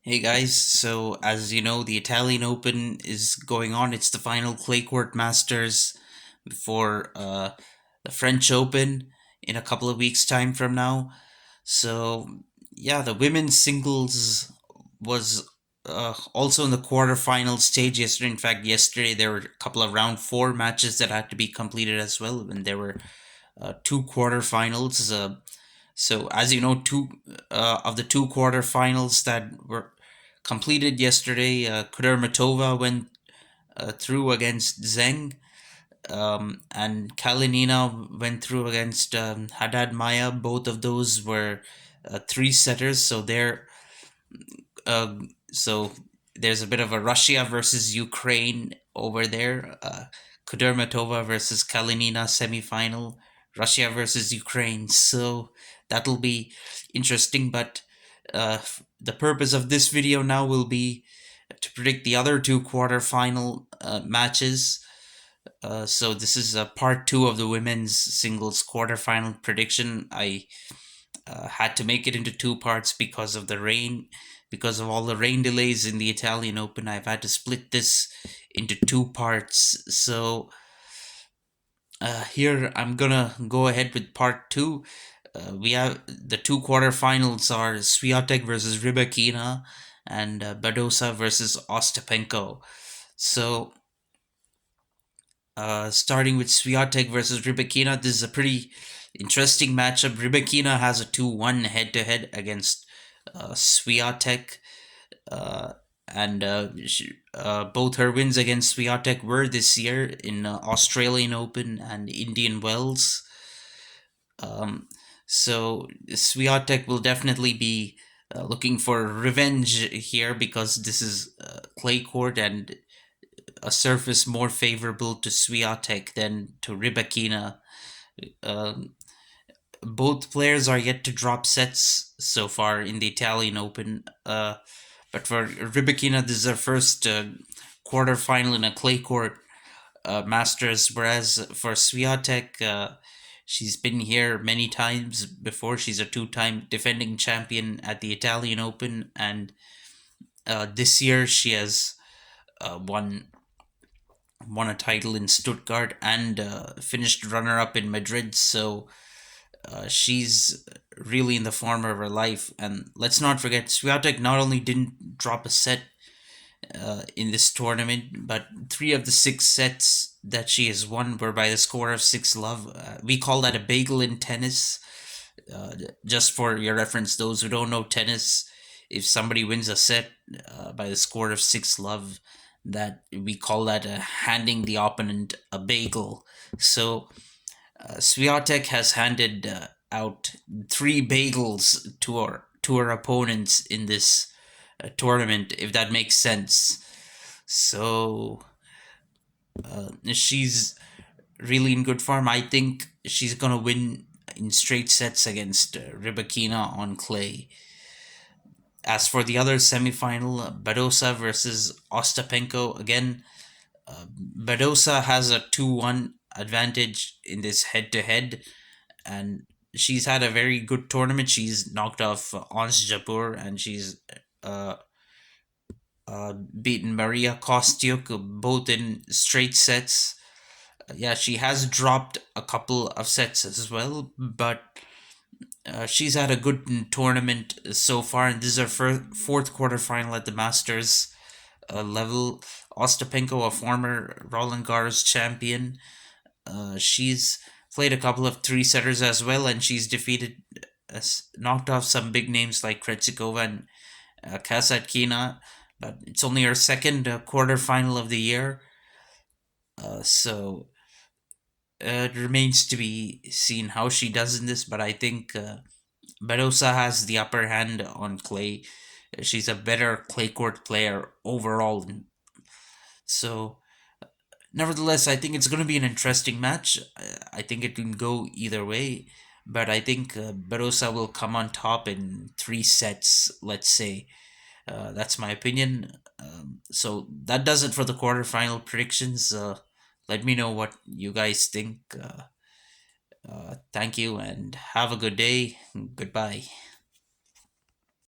Hey guys, so as you know, the Italian Open is going on. It's the final clay court masters before the French Open in a couple of weeks' time from now. So, yeah, the women's singles was also in the quarterfinal stage yesterday. In fact, yesterday there were a couple of round four matches that had to be completed as well, and there were two quarterfinals. So, as you know, two of the two quarterfinals that were completed yesterday, Kudermetova went through against Zheng, and Kalinina went through against Haddad Maya. Both of those were three setters, uh, so there's a bit of a Russia versus Ukraine over there. Kudermetova versus Kalinina semifinal. Russia versus Ukraine. So that'll be interesting. But the purpose of this video now will be to predict the other two quarterfinal matches. So this is part two of the women's singles quarterfinal prediction. I had to make it into two parts because of the rain, because of all the rain delays in the Italian Open. I've had to split this into two parts. So here I'm gonna go ahead with part two. We have the two quarterfinals are Swiatek versus Rybakina and Badosa versus Ostapenko. So starting with Swiatek versus Rybakina, this is a pretty interesting matchup. Rybakina has a 2-1 head-to-head against Swiatek, uh, and both her wins against Swiatek were this year in Australian Open and Indian Wells. Um, so Swiatek will definitely be looking for revenge here because this is clay court and a surface more favorable to Swiatek than to Rybakina. Um, Both players are yet to drop sets so far in the Italian Open. But for Rybakina, this is her first quarterfinal in a clay court Masters, whereas for Swiatek, she's been here many times before. She's a two-time defending champion at the Italian Open, and this year she has won a title in Stuttgart and finished runner-up in Madrid. So she's really in the form of her life. And let's not forget, Swiatek not only didn't drop a set in this tournament, but three of the six sets that she has won were by the score of 6 love. We call that a bagel in tennis. Uh, just for your reference, those who don't know tennis, if somebody wins a set by the score of 6 love, that we call that handing the opponent a bagel. So Swiatek has handed out three bagels to her opponents in this tournament, if that makes sense. So she's really in good form. I think she's gonna win in straight sets against Rybakina on clay. As for the other semifinal, Badosa versus Ostapenko, again, Badosa has a 2-1 advantage in this head to head, and she's had a very good tournament. She's knocked off Ons Jabeur, and she's uh, beaten Maria Kostyuk both in straight sets. Yeah, she has dropped a couple of sets as well, but she's had a good tournament so far, and this is her fourth quarterfinal at the Masters level. Ostapenko, a former Roland Garros champion, she's played a couple of three setters as well, and she's defeated, knocked off some big names like Krejcikova and Kasatkina. But it's only her second quarterfinal of the year, so it remains to be seen how she does in this. But I think Badosa has the upper hand on clay. She's a better clay court player overall. So, nevertheless, I think it's going to be an interesting match. I think it can go either way. But I think Badosa will come on top in three sets, let's say. That's my opinion. So that does it for the quarterfinal predictions. Let me know what you guys think. Thank you and have a good day. Goodbye.